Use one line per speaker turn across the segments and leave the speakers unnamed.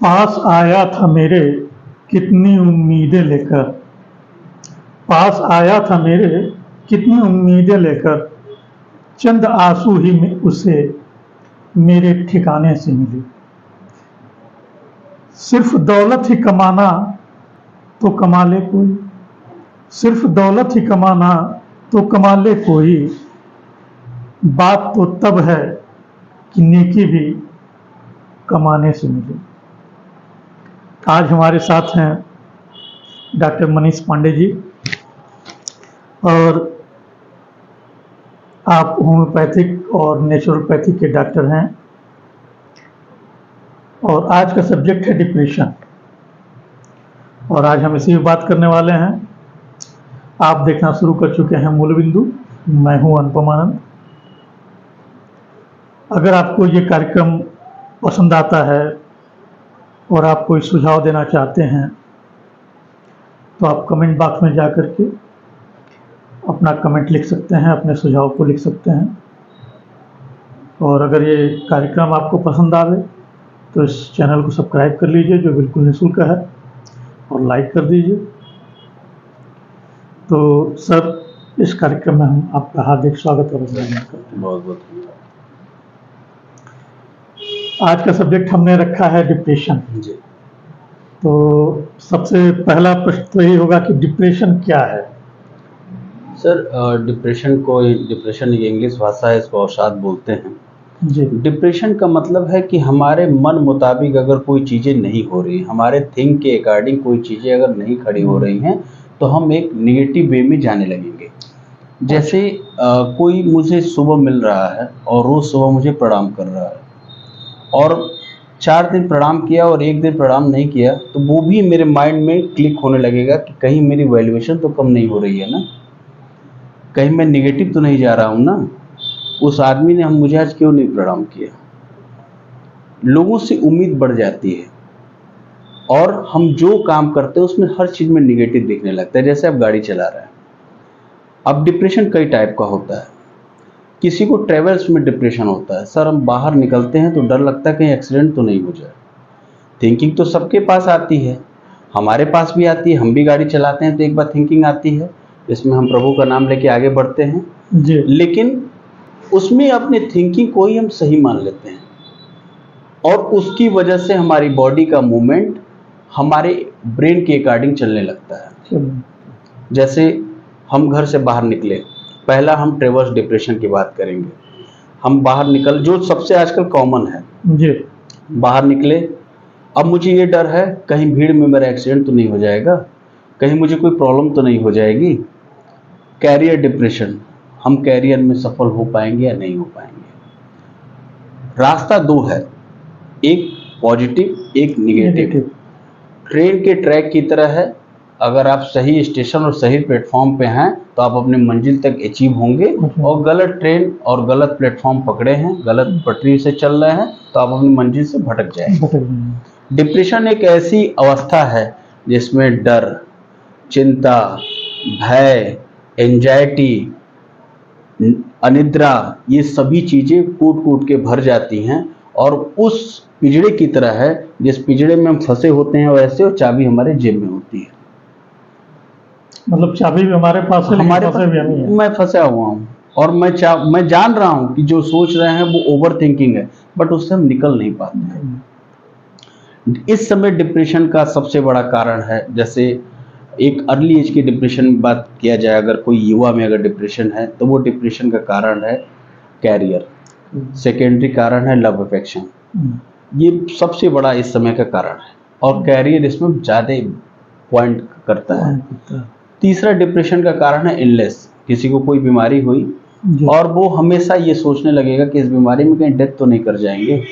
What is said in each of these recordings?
पास आया था मेरे कितनी उम्मीदें लेकर। पास आया था मेरे कितनी उम्मीदें लेकर। चंद आंसू ही में उसे मेरे ठिकाने से मिली। सिर्फ दौलत ही कमाना तो कमा ले कोई। सिर्फ दौलत ही कमाना तो कमा ले कोई। बात तो तब है कि नेकी भी कमाने से मिले। आज हमारे साथ हैं डॉक्टर मनीष पांडे जी, और आप होम्योपैथिक और नेचुरोपैथिक के डॉक्टर हैं। और आज का सब्जेक्ट है डिप्रेशन, और आज हम इसी पर बात करने वाले हैं। आप देखना शुरू कर चुके हैं मूलबिंदु। मैं हूं अनुपम आनंद। अगर आपको ये कार्यक्रम पसंद आता है और आप कोई सुझाव देना चाहते हैं तो आप कमेंट बॉक्स में जाकर के अपना कमेंट लिख सकते हैं, अपने सुझाव को लिख सकते हैं। और अगर ये कार्यक्रम आपको पसंद आवे तो इस चैनल को सब्सक्राइब कर लीजिए, जो बिल्कुल निःशुल्क है, और लाइक कर दीजिए। तो सर, इस कार्यक्रम में हम आपका हार्दिक स्वागत और अभिनंदन करते हैं।
बहुत बहुत
आज का सब्जेक्ट हमने रखा है डिप्रेशन
जी।
तो सबसे पहला प्रश्न तो यही होगा कि डिप्रेशन क्या है?
सर, डिप्रेशन एक इंग्लिश भाषा है, इसको अवसाद बोलते हैं
जी।
डिप्रेशन का मतलब है कि हमारे मन मुताबिक अगर कोई चीज़ें नहीं हो रही, हमारे थिंक के अकॉर्डिंग कोई चीज़ें अगर नहीं खड़ी हो रही हैं, तो हम एक नेगेटिव वे में जाने लगेंगे। जैसे कोई मुझे सुबह मिल रहा है और रोज़ सुबह मुझे प्रणाम कर रहा है, और 4 दिन प्रणाम किया और 1 दिन प्रणाम नहीं किया, तो वो भी मेरे माइंड में क्लिक होने लगेगा कि कहीं मेरी वैल्यूएशन तो कम नहीं हो रही है ना, कहीं मैं नेगेटिव तो नहीं जा रहा हूँ ना, उस आदमी ने मुझे आज क्यों नहीं प्रणाम किया। लोगों से उम्मीद बढ़ जाती है और हम जो काम करते हैं उसमें हर चीज़ में नेगेटिव दिखने लगता है। जैसे आप गाड़ी चला रहे हैं, अब डिप्रेशन कई टाइप का होता है। किसी को ट्रेवल्स में डिप्रेशन होता है। सर, हम बाहर निकलते हैं तो डर लगता है कहीं एक्सीडेंट तो नहीं हो जाए। थिंकिंग तो सबके पास आती है, हमारे पास भी आती है, हम भी गाड़ी चलाते हैं तो एक बार थिंकिंग आती है, इसमें हम प्रभु का नाम लेके आगे बढ़ते हैं
जी।
लेकिन उसमें अपने थिंकिंग को ही हम सही मान लेते हैं, और उसकी वजह से हमारी बॉडी का मूवमेंट हमारे ब्रेन के अकॉर्डिंग चलने लगता है। जैसे हम घर से बाहर निकले, पहला हम ट्रेवर्स डिप्रेशन की बात करेंगे। हम बाहर निकल, जो सबसे आजकल कॉमन है
जी।
बाहर निकले, अब मुझे ये डर है कहीं भीड़ में मेरा एक्सीडेंट तो नहीं हो जाएगा, कहीं मुझे कोई प्रॉब्लम तो नहीं हो जाएगी। कैरियर डिप्रेशन, हम कैरियर में सफल हो पाएंगे या नहीं हो पाएंगे। रास्ता 2 है, एक पॉजिटिव, एक निगेटिव। ट्रेन के ट्रैक की तरह है, अगर आप सही स्टेशन और सही प्लेटफॉर्म पे हैं तो आप अपनी मंजिल तक अचीव होंगे, और गलत ट्रेन और गलत प्लेटफॉर्म पकड़े हैं, गलत पटरी से चल रहे हैं तो आप अपनी मंजिल से भटक जाएंगे। डिप्रेशन एक ऐसी अवस्था है जिसमें डर, चिंता, भय, एंजाइटी, अनिद्रा, ये सभी चीज़ें कूट कूट के भर जाती हैं, और उस पिंजड़े की तरह है जिस पिंजड़े में हम फंसे होते हैं वैसे, और चाबी हमारे जेब में होती है।
मतलब चाबी भी हमारे पास है,
हमारे
पास भी हम ही हैं।
मैं फंसा हुआ हूँ और मैं जान रहा हूँ कि जो सोच रहे हैं वो ओवर थिंकिंग है, बट उससे हम निकल नहीं पाते हैं। इस समय डिप्रेशन का सबसे बड़ा कारण है, जैसे एक अर्ली एज की डिप्रेशन में बात किया जाए, अगर कोई युवा में अगर डिप्रेशन है तो वो डिप्रेशन का कारण है कैरियर, सेकेंडरी कारण है लव अफेक्शन, ये सबसे बड़ा इस समय का कारण है, और कैरियर इसमें ज़्यादा पॉइंट करता है। तीसरा डिप्रेशन का कारण है इलनेस, किसी को कोई बीमारी हुई और वो हमेशा ये सोचने लगेगा कि इस बीमारी में कहीं डेथ तो नहीं कर जाएंगे,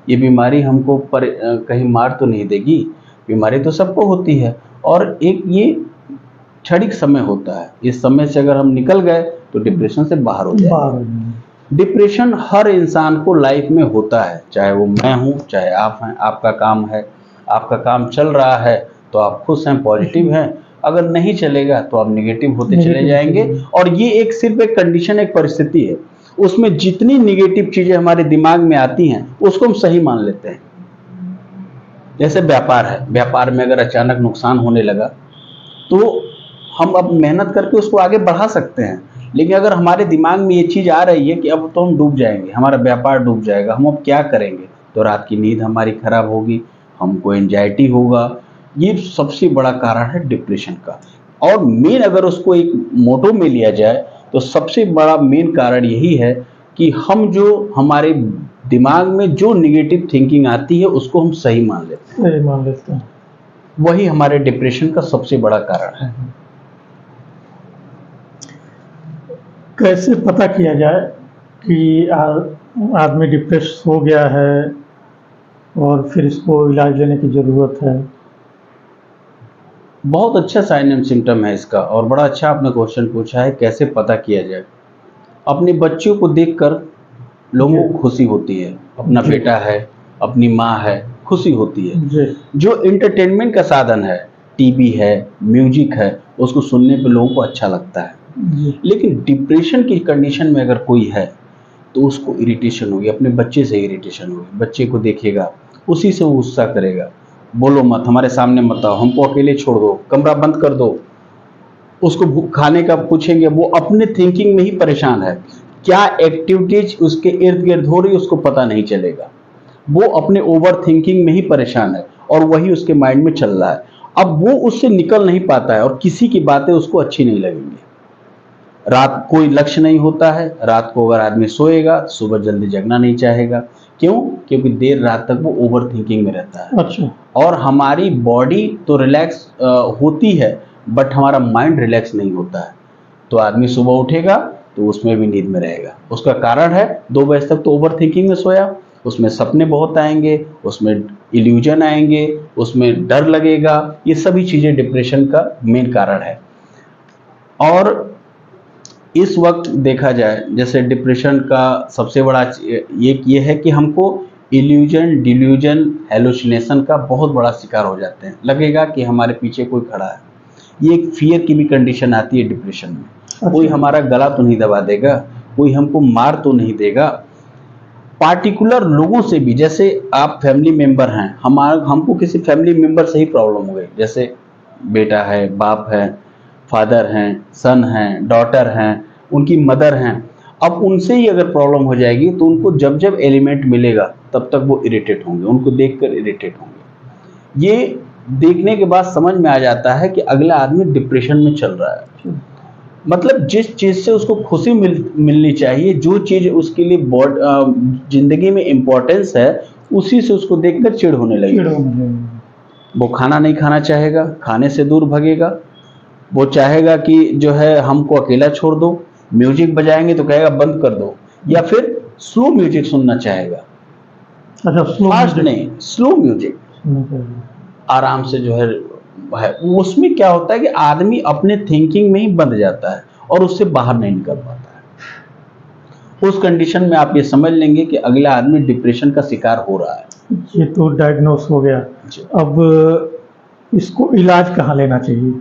ये बीमारी हमको कहीं मार तो नहीं देगी। बीमारी तो सबको होती है, और एक ये क्षणिक समय होता है, इस समय से अगर हम निकल गए तो डिप्रेशन से बाहर हो जाएंगे। डिप्रेशन हर इंसान को लाइफ में होता है, चाहे वो मैं हूँ चाहे आप हैं। आपका काम है, आपका काम चल रहा है तो आप खुश हैं, पॉजिटिव हैं, अगर नहीं चलेगा तो आप नेगेटिव होते चले जाएंगे। और ये एक सिर्फ एक कंडीशन, एक परिस्थिति है, उसमें जितनी नेगेटिव चीजें हमारे दिमाग में आती हैं उसको हम सही मान लेते हैं। जैसे व्यापार है, व्यापार में अगर अचानक नुकसान होने लगा तो हम अब मेहनत करके उसको आगे बढ़ा सकते हैं, लेकिन अगर हमारे दिमाग में ये चीज़ आ रही है कि अब तो हम डूब जाएंगे, हमारा व्यापार डूब जाएगा, हम अब क्या करेंगे, तो रात की नींद हमारी खराब होगी, हमको एंजाइटी होगा। ये सबसे बड़ा कारण है डिप्रेशन का। और मेन अगर उसको एक मोटो में लिया जाए तो सबसे बड़ा मेन कारण यही है कि हम जो हमारे दिमाग में जो निगेटिव थिंकिंग आती है उसको हम सही मान लेते हैं,
सही मान लेते हैं।
वही हमारे डिप्रेशन का सबसे बड़ा कारण है।
कैसे पता किया जाए कि आदमी डिप्रेस हो गया है और फिर इसको इलाज लेने की ज़रूरत है?
बहुत अच्छा साइन एंड सिम्टम है इसका, और बड़ा अच्छा आपने क्वेश्चन पूछा है, कैसे पता किया जाए। अपने बच्चों को देखकर लोगों को खुशी होती है, अपना
जी।
बेटा है, अपनी माँ है, खुशी होती है।
जी।
जो इंटरटेनमेंट का साधन है, टीवी है, म्यूजिक है, उसको सुनने पे लोगों को अच्छा लगता है।
जी।
लेकिन डिप्रेशन की कंडीशन में अगर कोई है तो उसको इरिटेशन होगी, अपने बच्चे से इरिटेशन होगी, बच्चे को देखेगा उसी से वो गुस्सा करेगा, बोलो मत, हमारे सामने मत आओ, हमको अकेले छोड़ दो, कमरा बंद कर दो। उसको खाने का पूछेंगे, वो अपने थिंकिंग में ही परेशान है, क्या एक्टिविटीज उसके इर्द गिर्द हो रही है उसको पता नहीं चलेगा, वो अपने ओवर थिंकिंग में ही परेशान है और वही उसके माइंड में चल रहा है। अब वो उससे निकल नहीं पाता है और किसी की बातें उसको अच्छी नहीं लगेंगी। रात कोई लक्ष्य नहीं होता है, रात को अगर आदमी सोएगा सुबह जल्दी जगना नहीं चाहेगा। क्यों? क्योंकि देर रात तक वो ओवर थिंकिंग में रहता है।
अच्छा।
और हमारी बॉडी तो रिलैक्स होती है, बट हमारा माइंड रिलैक्स नहीं होता है। तो आदमी सुबह उठेगा तो उसमें भी नींद में रहेगा। उसका कारण है 2 बजे तक तो ओवर थिंकिंग में सोया, उसमें सपने बहुत आएंगे, उसमें इल्यूजन आएंगे, उसमें डर लगेगा। ये सभी चीज़ें डिप्रेशन का मेन कारण है। और इस वक्त देखा जाए, जैसे डिप्रेशन का सबसे बड़ा ये है कि हमको इल्यूजन, डिल्यूजन, हेलुसिनेशन का बहुत बड़ा शिकार हो जाते हैं। लगेगा कि हमारे पीछे कोई खड़ा है। ये एक फियर की भी कंडीशन आती है डिप्रेशन में। कोई हमारा गला तो नहीं दबा देगा, कोई हमको मार तो नहीं देगा। पार्टिकुलर लोगों से भी, जैसे आप फैमिली मेंबर हैं, हमको किसी फैमिली मेंबर से ही प्रॉब्लम हो गई, जैसे बेटा है, बाप है, फादर हैं, सन हैं, डॉटर हैं, उनकी मदर हैं। अब उनसे ही अगर प्रॉब्लम हो जाएगी तो उनको जब जब एलिमेंट मिलेगा तब तक वो इरिटेट होंगे, उनको देखकर इरिटेट होंगे। ये देखने के बाद समझ में आ जाता है कि अगला आदमी डिप्रेशन में चल रहा है। मतलब जिस चीज़ से उसको खुशी मिलनी चाहिए, जो चीज़ उसके लिए जिंदगी में इम्पोर्टेंस है, उसी से उसको देखकर चिढ़ होने लगेगी। वो खाना नहीं खाना चाहेगा, खाने से दूर भगेगा। वो चाहेगा कि जो है हमको अकेला छोड़ दो, म्यूजिक बजाएंगे तो कहेगा बंद कर दो, या फिर स्लो म्यूजिक सुनना चाहेगा।
अच्छा,
फास्ट नहीं, स्लो म्यूजिक, आराम से जो है। उसमें क्या होता है कि आदमी अपने थिंकिंग में ही बंध जाता है और उससे बाहर नहीं निकल पाता है। उस कंडीशन में आप ये समझ लेंगे कि अगला आदमी डिप्रेशन का शिकार हो रहा है।
ये तो डायग्नोस हो गया। अब इसको इलाज कहाँ लेना चाहिए,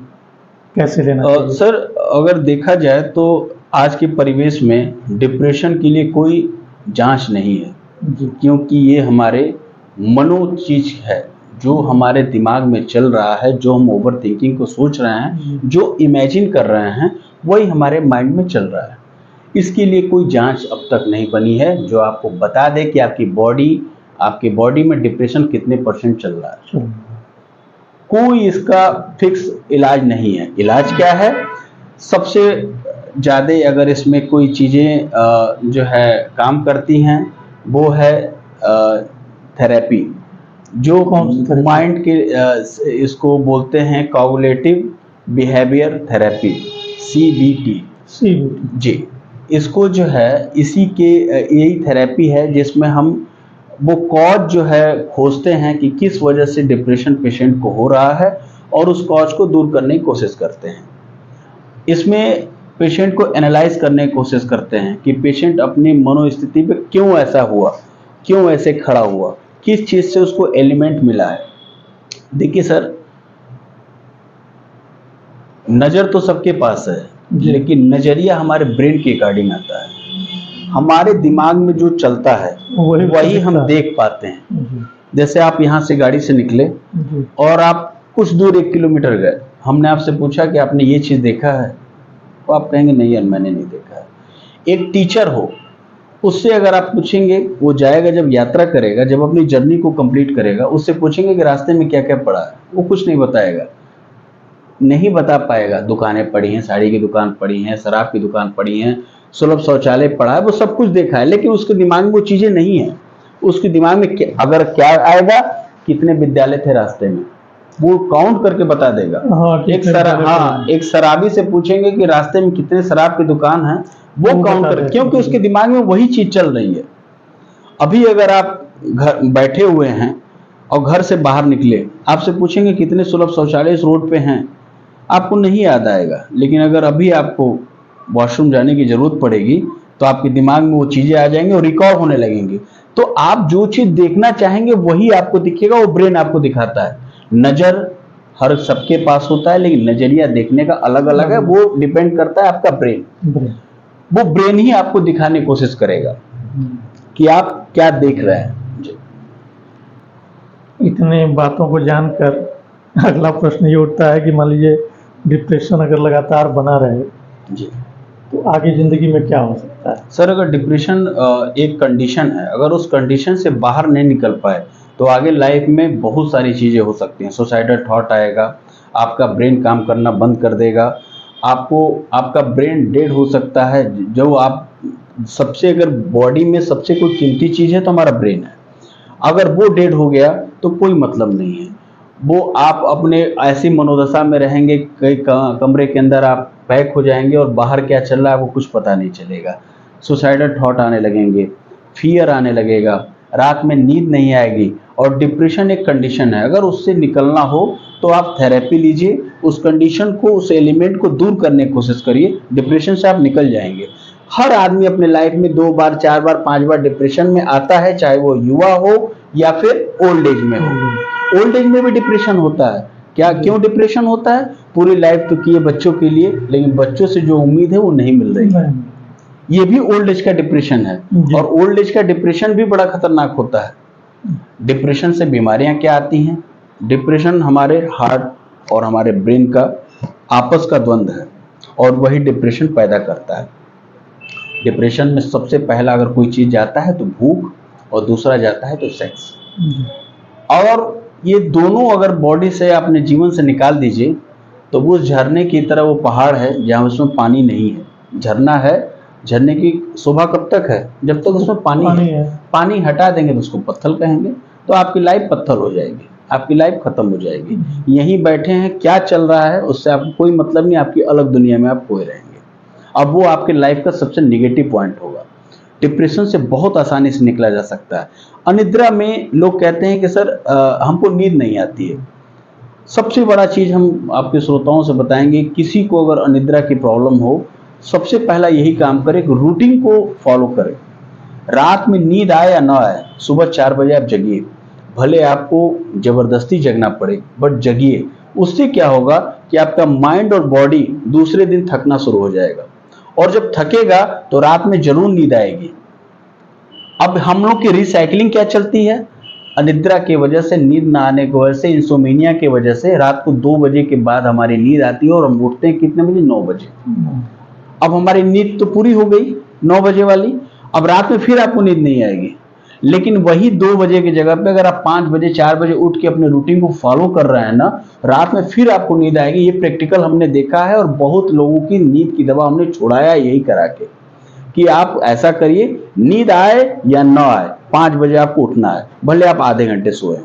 कैसे लेना चाहिए?
सर, अगर देखा जाए तो आज के परिवेश में डिप्रेशन के लिए कोई जांच नहीं है
जी।
क्योंकि ये हमारे मनो चीज है, जो हमारे दिमाग में चल रहा है, जो हम ओवर थिंकिंग को सोच रहे हैं, जो इमेजिन कर रहे हैं, वही हमारे माइंड में चल रहा है। इसके लिए कोई जांच अब तक नहीं बनी है जो आपको बता दे कि आपकी बॉडी में डिप्रेशन कितने % चल रहा है। कोई इसका फिक्स इलाज नहीं है। इलाज क्या है? सबसे ज़्यादा अगर इसमें कोई चीज़ें जो है काम करती हैं वो है थेरेपी, जो माइंड के इसको बोलते हैं कॉग्निटिव बिहेवियर थेरेपी, CBT जी। इसको जो है इसी के यही थेरेपी है जिसमें हम वो कॉज जो है खोजते हैं कि किस वजह से डिप्रेशन पेशेंट को हो रहा है और उस कॉज को दूर करने की कोशिश करते हैं। इसमें पेशेंट को एनालाइज करने की कोशिश करते हैं कि पेशेंट अपनी मनोस्थिति पे क्यों ऐसा हुआ, क्यों ऐसे खड़ा हुआ, किस चीज़ से उसको एलिमेंट मिला है। देखिए सर, नज़र तो सबके पास है, लेकिन नज़रिया हमारे ब्रेन के अकॉर्डिंग आता है। हमारे दिमाग में जो चलता है वही हम देख पाते हैं। जैसे आप यहाँ से गाड़ी से निकले
जी।
और आप कुछ दूर 1 किलोमीटर गए, हमने आपसे पूछा कि आपने ये चीज़ देखा है, तो आप कहेंगे नहीं यार मैंने नहीं देखा है। एक टीचर हो, उससे अगर आप पूछेंगे, वो जाएगा जब यात्रा करेगा, जब अपनी जर्नी को कंप्लीट करेगा, उससे पूछेंगे कि रास्ते में क्या क्या पड़ा है, वो कुछ नहीं बताएगा, नहीं बता पाएगा। दुकानें पड़ी हैं, साड़ी की दुकान पड़ी हैं, शराब की दुकान पड़ी हैं, सुलभ शौचालय पड़ा है, वो सब कुछ देखा है, लेकिन उसके दिमाग में वो चीज़ें नहीं है। उसके दिमाग में अगर क्या आएगा, कितने विद्यालय थे रास्ते में, वो काउंट करके बता देगा।
हाँ,
एक शराबी से पूछेंगे कि रास्ते में कितने शराब की दुकान है, वो काउंट कर, क्योंकि उसके दिमाग में वही चीज चल रही है। अभी अगर आप घर बैठे हुए हैं और घर से बाहर निकले, आपसे पूछेंगे कितने सुलभ शौचालय इस रोड पे हैं, आपको नहीं याद आएगा। लेकिन अगर अभी आपको वॉशरूम जाने की जरूरत पड़ेगी, तो आपके दिमाग में वो चीजें आ जाएंगी और रिकॉल होने लगेंगी। तो आप जो चीज देखना चाहेंगे वही आपको दिखेगा, वो ब्रेन आपको दिखाता है। नजर हर सबके पास होता है, लेकिन नजरिया देखने का अलग अलग है, वो डिपेंड करता है आपका ब्रेन। वो ब्रेन ही आपको दिखाने की कोशिश करेगा कि आप क्या देख रहे हैं।
इतने बातों को जानकर अगला प्रश्न ये उठता है कि मान लीजिए डिप्रेशन अगर लगातार बना रहे
जी,
तो आगे जिंदगी में क्या हो सकता है?
सर अगर डिप्रेशन एक कंडीशन है, अगर उस कंडीशन से बाहर नहीं निकल पाए तो आगे लाइफ में बहुत सारी चीज़ें हो सकती हैं। सुसाइडल थॉट आएगा, आपका ब्रेन काम करना बंद कर देगा, आपका ब्रेन डेड हो सकता है। जो आप सबसे, अगर बॉडी में सबसे कोई कीमती चीज़ है तो हमारा ब्रेन है, अगर वो डेड हो गया तो कोई मतलब नहीं है। वो आप अपने ऐसी मनोदशा में रहेंगे, कई कमरे के अंदर आप पैक हो जाएंगे और बाहर क्या चल रहा है वो कुछ पता नहीं चलेगा। सुसाइडल थॉट आने लगेंगे, फियर आने लगेगा, रात में नींद नहीं आएगी। और डिप्रेशन एक कंडीशन है, अगर उससे निकलना हो तो आप थेरेपी लीजिए, उस कंडीशन को, उस एलिमेंट को दूर करने की कोशिश करिए, डिप्रेशन से आप निकल जाएंगे। हर आदमी अपने लाइफ में 2 बार 4 बार 5 बार डिप्रेशन में आता है, चाहे वो युवा हो या फिर ओल्ड एज में हो। ओल्ड एज में भी डिप्रेशन होता है। क्यों डिप्रेशन होता है? पूरी लाइफ तो किए बच्चों के लिए, लेकिन बच्चों से जो उम्मीद है वो नहीं मिल रही है। ये भी ओल्ड एज का डिप्रेशन है। और ओल्ड एज का डिप्रेशन भी बड़ा खतरनाक होता है। डिप्रेशन से बीमारियां क्या आती हैं? डिप्रेशन हमारे हार्ट और हमारे ब्रेन का आपस का द्वंद्व है और वही डिप्रेशन पैदा करता है। डिप्रेशन में सबसे पहला अगर कोई चीज जाता है तो भूख, और दूसरा जाता है तो सेक्स। और ये दोनों अगर बॉडी से, अपने जीवन से निकाल दीजिए तो वो झरने की तरह वो पहाड़ है जहाँ उसमें पानी नहीं है। झरना है, झरने की शोभा कब तक है? जब तक उसमें पानी है। पानी हटा देंगे तो उसको पत्थर कहेंगे, तो आपकी लाइफ पत्थर हो जाएगी, आपकी लाइफ खत्म हो जाएगी। यहीं बैठे हैं, क्या चल रहा है उससे आपको कोई मतलब नहीं, आपकी अलग दुनिया में आप खोए रहेंगे। अब वो आपके लाइफ का सबसे निगेटिव पॉइंट होगा। डिप्रेशन से बहुत आसानी से निकला जा सकता है। अनिद्रा में लोग कहते हैं कि सर हमको नींद नहीं आती है। सबसे बड़ा चीज हम आपके श्रोताओं से बताएंगे, किसी को अगर अनिद्रा की प्रॉब्लम हो, सबसे पहला यही काम करें कि रूटीन को फॉलो करें। रात में नींद आए या ना आए, सुबह 4 बजे आप जगिए, भले आपको जबरदस्ती जगना पड़े, बट जगिए। उससे क्या होगा कि आपका माइंड और बॉडी दूसरे दिन थकना शुरू हो जाएगा, और जब थकेगा तो रात में जरूर नींद आएगी। अब हम लोग की रिसाइकलिंग क्या चलती है? अनिद्रा की वजह से, नींद ना आने की वजह से, इंसोमेनिया की वजह से रात को 2 बजे के बाद हमारी नींद आती है और हम उठते हैं कितने बजे? 9 बजे। अब हमारी नींद तो पूरी हो गई 9 बजे वाली, अब रात में फिर आपको नींद नहीं आएगी। लेकिन वही 2 बजे की जगह पे अगर आप 5 बजे 4 बजे उठ के अपने रूटीन को फॉलो कर रहे हैं ना, रात में फिर आपको नींद आएगी। ये प्रैक्टिकल हमने देखा है, और बहुत लोगों की नींद की दवा हमने छुड़ाया यही करा के कि आप ऐसा करिए, नींद आए या ना आए 5 बजे आपको उठना है, भले आप आधे घंटे सोए।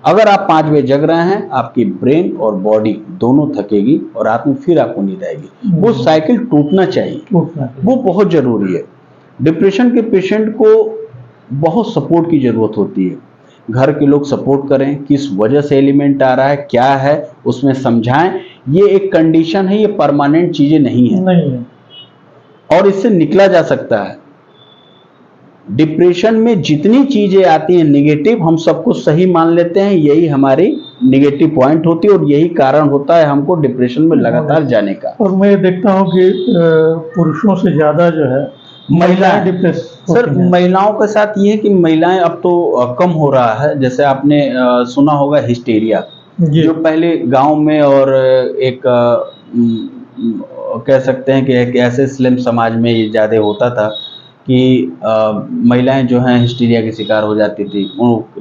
अगर आप 5 बजे जग रहे हैं, आपकी ब्रेन और बॉडी दोनों थकेगी और रात में फिर आपको नींद आएगी। वो साइकिल टूटना चाहिए, वो बहुत जरूरी है। डिप्रेशन के पेशेंट को बहुत सपोर्ट की जरूरत होती है। घर के लोग सपोर्ट करें, किस वजह से एलिमेंट आ रहा है, क्या है, उसमें समझाएं। ये एक कंडीशन है, ये परमानेंट चीजें नहीं है, और इससे निकला जा सकता है। डिप्रेशन में जितनी चीजें आती हैं नेगेटिव, हम सबको सही मान लेते हैं, यही हमारी नेगेटिव पॉइंट होती है और यही कारण होता है हमको डिप्रेशन में लगातार जाने का।
और मैं देखता हूँ कि पुरुषों से ज्यादा जो है महिलाएं
सर
होती हैं।
महिलाओं के साथ ये है कि महिलाएं अब तो कम हो रहा है। जैसे आपने सुना होगा हिस्टीरिया,
जी।
जो पहले गांव में और एक कह सकते हैं कि एक ऐसे स्लम समाज में ये ज़्यादा होता था कि महिलाएं जो हैं हिस्टीरिया की शिकार हो जाती थी।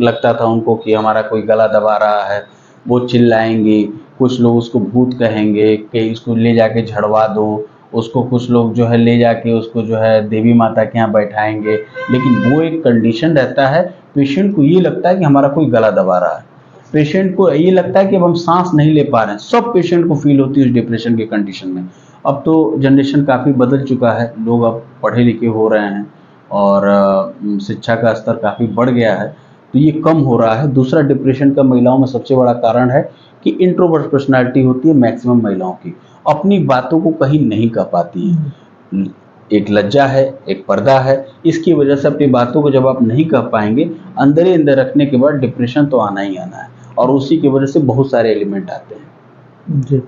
लगता था उनको कि हमारा कोई गला दबा रहा है, वो चिल्लाएंगी, कुछ लोग उसको भूत कहेंगे कि इसको ले जाके झड़वा दो, उसको कुछ लोग जो है ले जाके उसको जो है देवी माता के यहाँ बैठाएंगे। लेकिन वो एक कंडीशन रहता है, पेशेंट को ये लगता है कि हमारा कोई गला दबा रहा है, पेशेंट को ये लगता है कि अब हम सांस नहीं ले पा रहे हैं, सब पेशेंट को फील होती है उस डिप्रेशन के कंडीशन में। अब तो जनरेशन काफ़ी बदल चुका है, लोग अब पढ़े लिखे हो रहे हैं और शिक्षा का स्तर काफ़ी बढ़ गया है, तो ये कम हो रहा है। दूसरा डिप्रेशन का महिलाओं में सबसे बड़ा कारण है कि इंट्रोवर्ट पर्सनालिटी होती है मैक्सिमम महिलाओं की, अपनी बातों को कहीं नहीं कह पाती है। एक लज्जा है, एक पर्दा है, इसकी वजह से अपनी बातों को जब आप नहीं कह पाएंगे, अंदर ही अंदर रखने के बाद डिप्रेशन तो आना ही आना है, और उसी की वजह से बहुत सारे एलिमेंट आते हैं।
जी।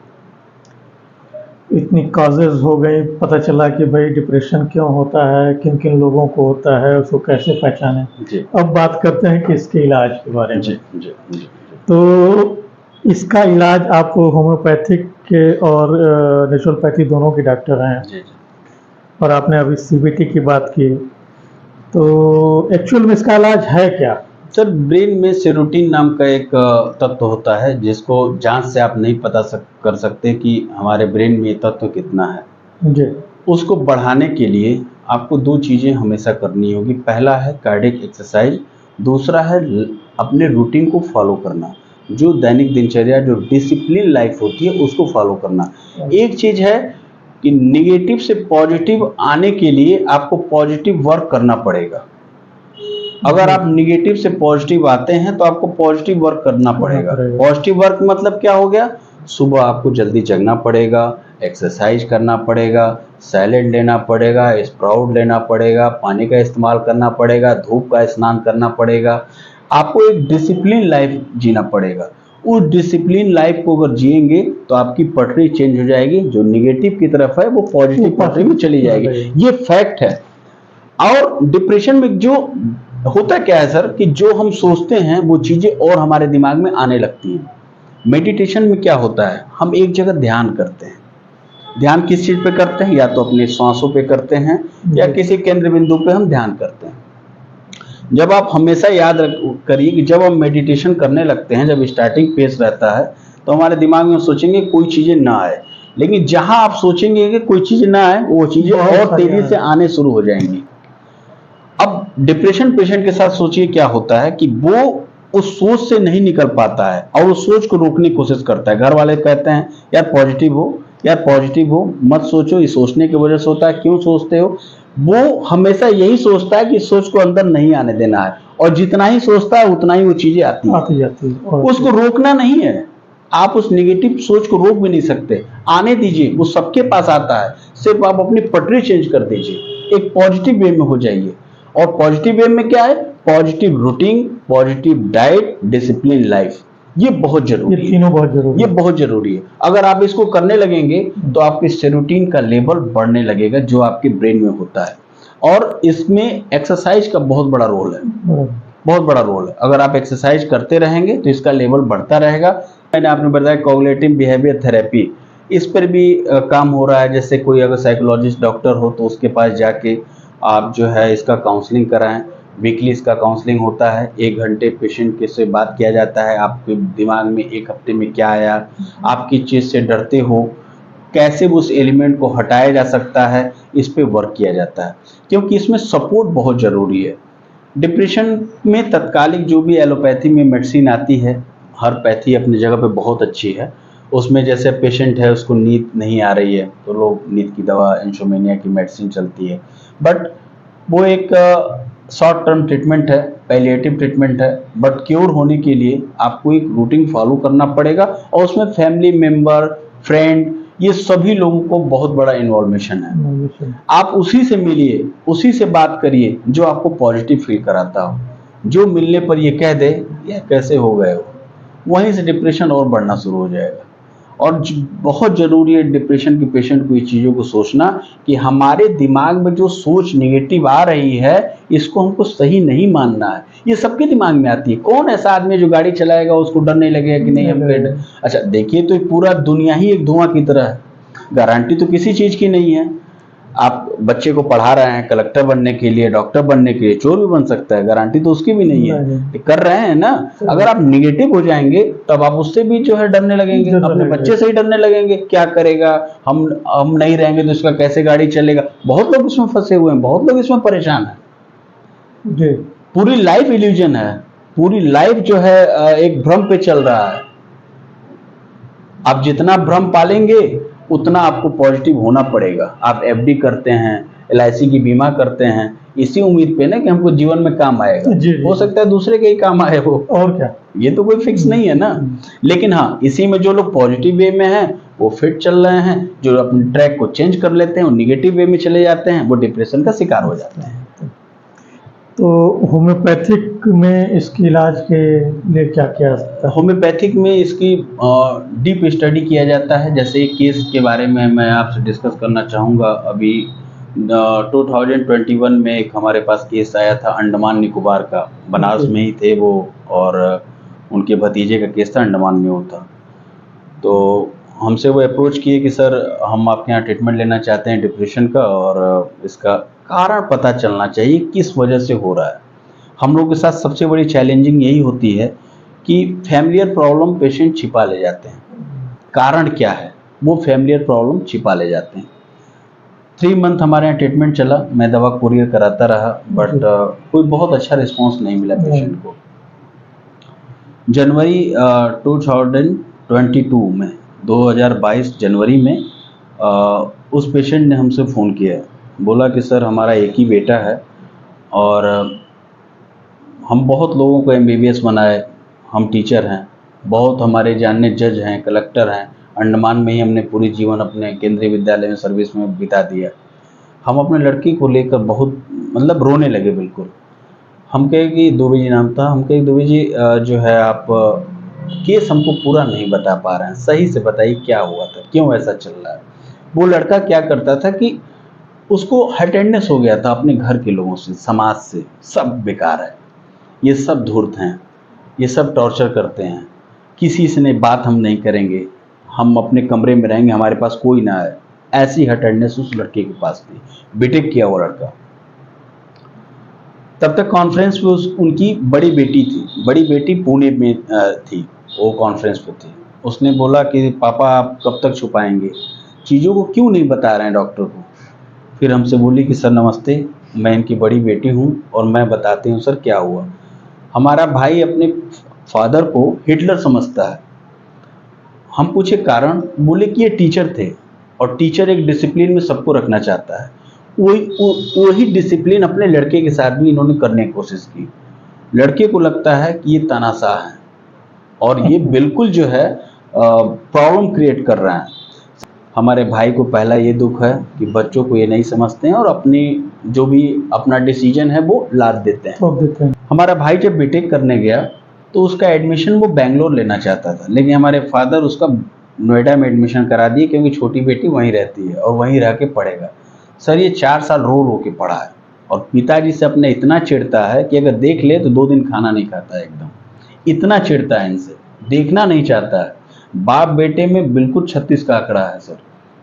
इतनी काजेज हो गई, पता चला कि भाई डिप्रेशन क्यों होता है, किन किन लोगों को होता है, उसको कैसे पहचानें।
जी
अब बात करते हैं कि इसके इलाज के बारे में।
जी जी जी।
तो इसका इलाज, आप होम्योपैथिक के और नेचुरोपैथी दोनों के डॉक्टर हैं,
जी
और आपने अभी सीबीटी की बात की, तो एक्चुअल में इसका इलाज है क्या?
सर, ब्रेन में सेरोटीन नाम का एक तत्व होता है जिसको जांच से आप नहीं पता कर सकते कि हमारे ब्रेन में ये तत्व कितना है।
जी।
उसको बढ़ाने के लिए आपको दो चीज़ें हमेशा करनी होगी। पहला है कार्डियक एक्सरसाइज, दूसरा है अपने रूटीन को फॉलो करना, जो दैनिक दिनचर्या, जो डिसिप्लिन लाइफ होती है उसको फॉलो करना। एक चीज़ है कि निगेटिव से पॉजिटिव आने के लिए आपको पॉजिटिव वर्क करना पड़ेगा। अगर आप निगेटिव से पॉजिटिव आते हैं तो आपको पॉजिटिव वर्क करना पड़ेगा। पॉजिटिव वर्क मतलब क्या हो गया? सुबह आपको जल्दी जगना पड़ेगा, एक्सरसाइज करना पड़ेगा, सैलेड लेना पड़ेगा, स्प्राउट लेना पड़ेगा, पानी का इस्तेमाल करना पड़ेगा, धूप का स्नान करना पड़ेगा। आपको एक डिसिप्लिन लाइफ जीना पड़ेगा। उस डिसिप्लिन लाइफ को अगर जिएंगे तो आपकी पटरी चेंज हो जाएगी, जो निगेटिव की तरफ है वो पॉजिटिव पटरी में चली जाएगी। ये फैक्ट है। और डिप्रेशन में जो होता क्या है सर, कि जो हम सोचते हैं वो चीजें और हमारे दिमाग में आने लगती हैं। मेडिटेशन में क्या होता है, हम एक जगह ध्यान करते हैं। ध्यान किस चीज पे करते हैं? या तो अपने सांसों पे करते हैं या किसी केंद्र बिंदु पे हम ध्यान करते हैं। जब आप हमेशा याद करिए कि जब हम मेडिटेशन करने लगते हैं, जब स्टार्टिंग फेज रहता है, तो हमारे दिमाग में सोचेंगे कोई चीजें ना आए, लेकिन जहां आप सोचेंगे कि कोई चीज ना आए, वो चीजें और तेजी से आने शुरू हो जाएंगी। अब डिप्रेशन पेशेंट के साथ सोचिए क्या होता है कि वो उस सोच से नहीं निकल पाता है और उस सोच को रोकने की कोशिश करता है। घर वाले कहते हैं यार पॉजिटिव हो, यार पॉजिटिव हो, मत सोचो, ये सोचने की वजह से होता है, क्यों सोचते हो? वो हमेशा यही सोचता है कि सोच को अंदर नहीं आने देना है, और जितना ही सोचता है उतना ही वो चीजें आती जाती है। उसको रोकना नहीं है, आप उस निगेटिव सोच को रोक भी नहीं सकते, आने दीजिए, वो सबके पास आता है। सिर्फ आप अपनी पटरी चेंज कर दीजिए, एक पॉजिटिव वे में हो जाइए। और पॉजिटिव वे में क्या है? Positive routine, positive diet, discipline life, ये बहुत जरूरी है।
ये तीनों बहुत जरूरी
ये बहुत जरूरी है। अगर आप इसको करने लगेंगे तो आपके सेरोटीन का लेवल बढ़ने लगेगा, जो आपके ब्रेन में होता है। और इसमें एक्सरसाइज का बहुत बड़ा रोल है, बहुत बड़ा रोल है। अगर आप एक्सरसाइज करते रहेंगे तो इसका लेवल बढ़ता रहेगा। मैंने आपने बताया कॉग्निटिव बिहेवियर थेरेपी, इस पर भी काम हो रहा है। जैसे कोई अगर साइकोलॉजिस्ट डॉक्टर हो तो उसके पास जाके आप जो है इसका काउंसलिंग कराएं। वीकली इसका काउंसलिंग होता है, 1 घंटे पेशेंट के से बात किया जाता है, आपके दिमाग में 1 हफ्ते में क्या आया, आप किस चीज़ से डरते हो, कैसे उस एलिमेंट को हटाया जा सकता है, इस पे वर्क किया जाता है। क्योंकि इसमें सपोर्ट बहुत ज़रूरी है। डिप्रेशन में तत्कालिक जो भी एलोपैथी में मेडिसिन आती है, हर पैथी अपनी जगह पे बहुत अच्छी है। उसमें जैसे पेशेंट है उसको नींद नहीं आ रही है तो लोग नींद की दवा, इंसोमेनिया की मेडिसिन चलती है, बट वो एक शॉर्ट टर्म ट्रीटमेंट है, पैलिएटिव ट्रीटमेंट है। बट क्योर होने के लिए आपको एक रूटीन फॉलो करना पड़ेगा, और उसमें फैमिली मेंबर, फ्रेंड, ये सभी लोगों को बहुत बड़ा इन्वॉल्वेशन है। आप उसी से मिलिए, उसी से बात करिए जो आपको पॉजिटिव फील कराता हो। जो मिलने पर ये कह दे या कैसे हो गए हो, वहीं से डिप्रेशन और बढ़ना शुरू हो जाएगा। और बहुत ज़रूरी है डिप्रेशन के पेशेंट को इस चीज़ों को सोचना कि हमारे दिमाग में जो सोच नेगेटिव आ रही है इसको हमको सही नहीं मानना है। ये सबके दिमाग में आती है। कौन ऐसा आदमी जो गाड़ी चलाएगा उसको डर नहीं लगेगा कि नहीं हम अच्छा देखिए, तो पूरा दुनिया ही एक धुआं की तरह है, गारंटी तो किसी चीज़ की नहीं है। आप बच्चे को पढ़ा रहे हैं कलेक्टर बनने के लिए, डॉक्टर बनने के लिए, चोर भी बन सकता है, गारंटी तो उसकी भी नहीं है। कर रहे हैं ना। अगर आप निगेटिव हो जाएंगे तब आप उससे भी जो है डरने लगेंगे, अपने बच्चे से ही डरने लगेंगे, क्या करेगा, हम नहीं रहेंगे तो इसका कैसे गाड़ी चलेगा। बहुत लोग इसमें फंसे हुए हैं, बहुत लोग इसमें परेशान हैं। पूरी लाइफ इल्यूजन है, पूरी लाइफ जो है एक भ्रम पे चल रहा है। आप जितना भ्रम पालेंगे उतना आपको पॉजिटिव होना पड़ेगा। आप एफडी करते हैं, एलआईसी की बीमा करते हैं, इसी उम्मीद पे ना कि हमको जीवन में काम आएगा। हो सकता है दूसरे के ही काम आए वो, और क्या, ये तो कोई फिक्स नहीं है ना। लेकिन हाँ, इसी में जो लोग पॉजिटिव वे में हैं वो फिट चल रहे हैं, जो अपने ट्रैक को चेंज कर लेते हैं और निगेटिव वे में चले जाते हैं वो डिप्रेशन का शिकार हो जाते हैं।
तो होम्योपैथिक में इसके इलाज के लिए क्या किया जाता है?
होम्योपैथिक में इसकी डीप स्टडी किया जाता है। जैसे एक केस के बारे में मैं आपसे डिस्कस करना चाहूँगा। अभी 2021 में एक हमारे पास केस आया था अंडमान निकोबार का, बनारस में ही थे वो, और उनके भतीजे का केस था, अंडमान में वो था। तो हमसे वो अप्रोच किए कि सर हम आपके यहाँ ट्रीटमेंट लेना चाहते हैं डिप्रेशन का, और इसका कारण पता चलना चाहिए किस वजह से हो रहा है। हम लोग के साथ सबसे बड़ी चैलेंजिंग यही होती है कि फैमिलियर प्रॉब्लम पेशेंट छिपा ले जाते हैं। कारण क्या है, वो फैमिलियर प्रॉब्लम छिपा ले जाते हैं। 3 मंथ हमारे यहाँ ट्रीटमेंट चला, मैं दवा कुरियर कराता रहा, बट कोई बहुत अच्छा रिस्पॉन्स नहीं मिला पेशेंट को। जनवरी 2022 में 2022 जनवरी में उस पेशेंट ने हमसे फ़ोन किया, बोला कि सर हमारा एक ही बेटा है और हम बहुत लोगों को एमबीबीएस बनाए, हम टीचर हैं, बहुत हमारे जानने जज हैं, कलेक्टर हैं, अंडमान में ही हमने पूरी जीवन अपने केंद्रीय विद्यालय में सर्विस में बिता दिया। हम अपने लड़की को लेकर बहुत मतलब रोने लगे बिल्कुल। हम कहे कि दुबे जी नाम था, हम कहे दुबे जी जो है आप केस हमको पूरा नहीं बता पा रहे हैं, सही से बताइए क्या हुआ था, क्यों ऐसा चल रहा है। वो लड़का क्या करता था कि उसको अटेंडेंस हो गया था अपने घर के लोगों से, समाज से, सब बेकार है, ये सब धूर्त हैं, ये सब टॉर्चर करते हैं, किसी से ने बात हम नहीं करेंगे, हम अपने कमरे में रहेंगे, हमारे पास कोई ना आए। ऐसी अटेंडेंस उस लड़के के पास थी। बीटेक किया वो लड़का। तब तक कॉन्फ्रेंस में उनकी बड़ी बेटी थी, बड़ी बेटी पुणे में थी, वो कॉन्फ्रेंस पे थी। उसने बोला कि पापा आप कब तक छुपाएंगे, चीज़ों को क्यों नहीं बता रहे हैं डॉक्टर को। फिर हमसे बोली कि सर नमस्ते, मैं इनकी बड़ी बेटी हूँ और मैं बताती हूँ सर क्या हुआ। हमारा भाई अपने फादर को हिटलर समझता है। हम पूछे कारण, बोले कि ये टीचर थे और टीचर एक डिसिप्लिन में सबको रखना चाहता है। वही डिसिप्लिन अपने लड़के के साथ भी इन्होंने करने की कोशिश की। लड़के को लगता है कि ये तानाशाह है और ये बिल्कुल जो है प्रॉब्लम क्रिएट कर रहा है। हमारे भाई को पहला ये दुख है कि बच्चों को ये नहीं समझते हैं और अपनी जो भी अपना डिसीजन है वो लाद देते हैं। हमारा भाई जब बीटेक करने गया तो उसका एडमिशन वो बेंगलोर लेना चाहता था, लेकिन हमारे फादर उसका नोएडा में एडमिशन करा दिए क्योंकि छोटी बेटी वहीं रहती है और वहीं रह के पढ़ेगा। सर ये 4 साल रो के पढ़ा है और पिताजी से अपने इतना चिढ़ता है कि अगर देख ले तो 2 दिन खाना नहीं खाता है, एकदम इतना चिढ़ता है इनसे, देखना नहीं चाहता है। बाप बेटे में बिल्कुल 36 का आंकड़ा है सर,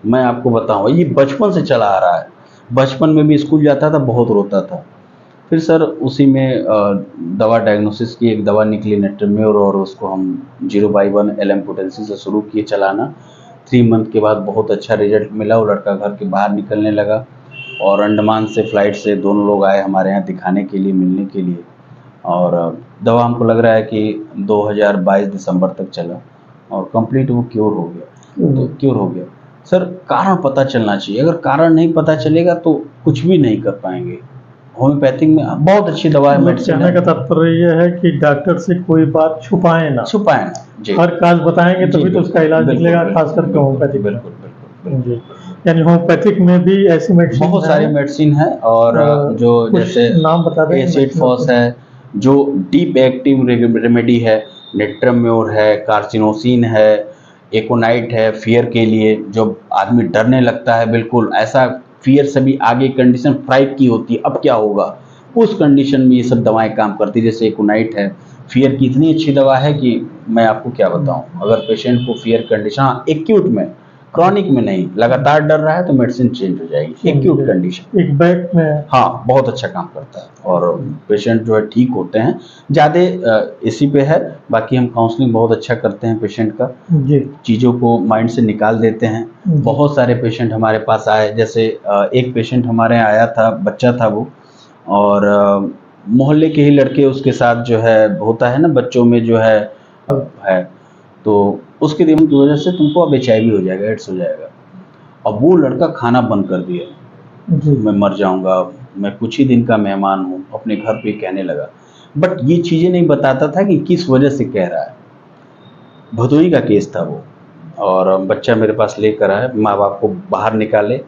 मैं आपको बताऊँ, ये बचपन से चला आ रहा है। बचपन में भी स्कूल जाता था, बहुत रोता था। फिर सर उसी में दवा डायग्नोसिस की, एक दवा निकली नेट्रम्योर, और उसको हम 0/1 LM पोटेंसी से शुरू किए चलाना। 3 मंथ के बाद बहुत अच्छा रिजल्ट मिला, वो लड़का घर के बाहर निकलने लगा और अंडमान से फ़्लाइट से दोनों लोग आए हमारे यहाँ दिखाने के लिए, मिलने के लिए। और दवा हमको लग रहा है कि 2022 दिसंबर तक चला और कंप्लीट वो क्योर हो गया। तो क्योर हो गया। सर कारण पता चलना चाहिए, अगर कारण नहीं पता चलेगा तो कुछ भी नहीं कर पाएंगे। होम्योपैथिक में बहुत अच्छी दवा है।
कहने का तात्पर्य यह है कि डॉक्टर से कोई बात छुपाए ना जी। हर काज बताएंगे तभी तो उसका इलाज निकलेगा, खास करके होम्योपैथिक। बिल्कुल जी। यानी होम्योपैथिक में भी ऐसी मेडिसिन,
बहुत सारी मेडिसिन है, और जो जैसे
नाम बता दें,
एसिड फॉस है, जो डीप एक्टिव रेमेडी है, नेट्रम्योर है, कार्सिनोसिन है, एकोनाइट है फियर के लिए, जो आदमी डरने लगता है, बिल्कुल ऐसा फियर से भी आगे कंडीशन फ्राइड की होती है, अब क्या होगा, उस कंडीशन में ये सब दवाएं काम करती है। जैसे एकोनाइट है, फियर की इतनी अच्छी दवा है कि मैं आपको क्या बताऊं। अगर पेशेंट को फियर कंडीशन, हाँ एक्यूट में, क्रॉनिक में नहीं, लगातार डर रहा है तो मेडिसिन चेंज हो जाएगी। एक्यूट कंडीशन
एक बैक में
हाँ बहुत अच्छा काम करता है, और पेशेंट जो है ठीक होते हैं ज़्यादा। इसी पे है, बाकी हम काउंसलिंग बहुत अच्छा करते हैं पेशेंट का,
जी
चीज़ों को माइंड से निकाल देते हैं। बहुत सारे पेशेंट हमारे पास आए, जैसे एक पेशेंट हमारे यहाँ आया था, बच्चा था वो, और मोहल्ले के ही लड़के उसके साथ जो है होता है ना बच्चों में जो है, तो उसके दिमाग की वजह से तुमको अब HIV हो जाएगा, एड्स हो जाएगा। अब वो लड़का खाना बंद कर दिया,
जी
मैं मर जाऊंगा, मैं कुछ ही दिन का मेहमान हूँ, अपने घर पे कहने लगा। बट ये चीज़ें नहीं बताता था कि किस वजह से कह रहा है। भदोही का केस था वो, और बच्चा मेरे पास लेकर आए, माँ बाप को बाहर निकाले,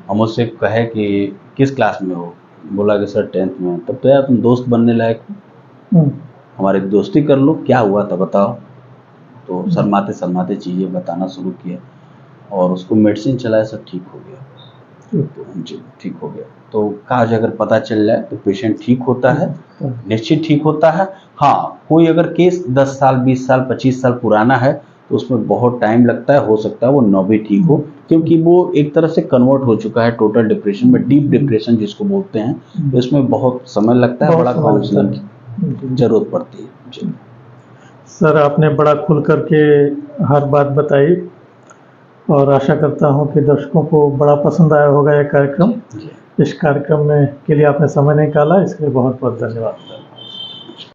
हम उससे कहे कि किस क्लास में हो, बोला कि सर 10th में। तब तो यार तुम दोस्त बनने लायक हो, हमारी दोस्ती कर लो, क्या हुआ था बताओ। तो शर्माते शर्माते चीज़ें बताना शुरू किया, और उसको मेडिसिन चलाया, सब ठीक हो गया। तो जी ठीक हो गया। तो काज अगर पता चल जाए तो पेशेंट ठीक होता है, निश्चित ठीक होता है। हाँ, कोई अगर केस 10 साल 20 साल 25 साल पुराना है तो उसमें बहुत टाइम लगता है, हो सकता है वो न भी ठीक हो, क्योंकि वो एक तरह से कन्वर्ट हो चुका है टोटल डिप्रेशन में, डीप डिप्रेशन जिसको बोलते हैं। तो इसमें बहुत समय लगता है, बड़ा काउंसलिंग की जरूरत पड़ती है। जी
सर, आपने बड़ा खुल करके हर बात बताई, और आशा करता हूं कि दर्शकों को बड़ा पसंद आया होगा यह कार्यक्रम। इस कार्यक्रम में के लिए आपने समय निकाला, इसके लिए बहुत बहुत धन्यवाद।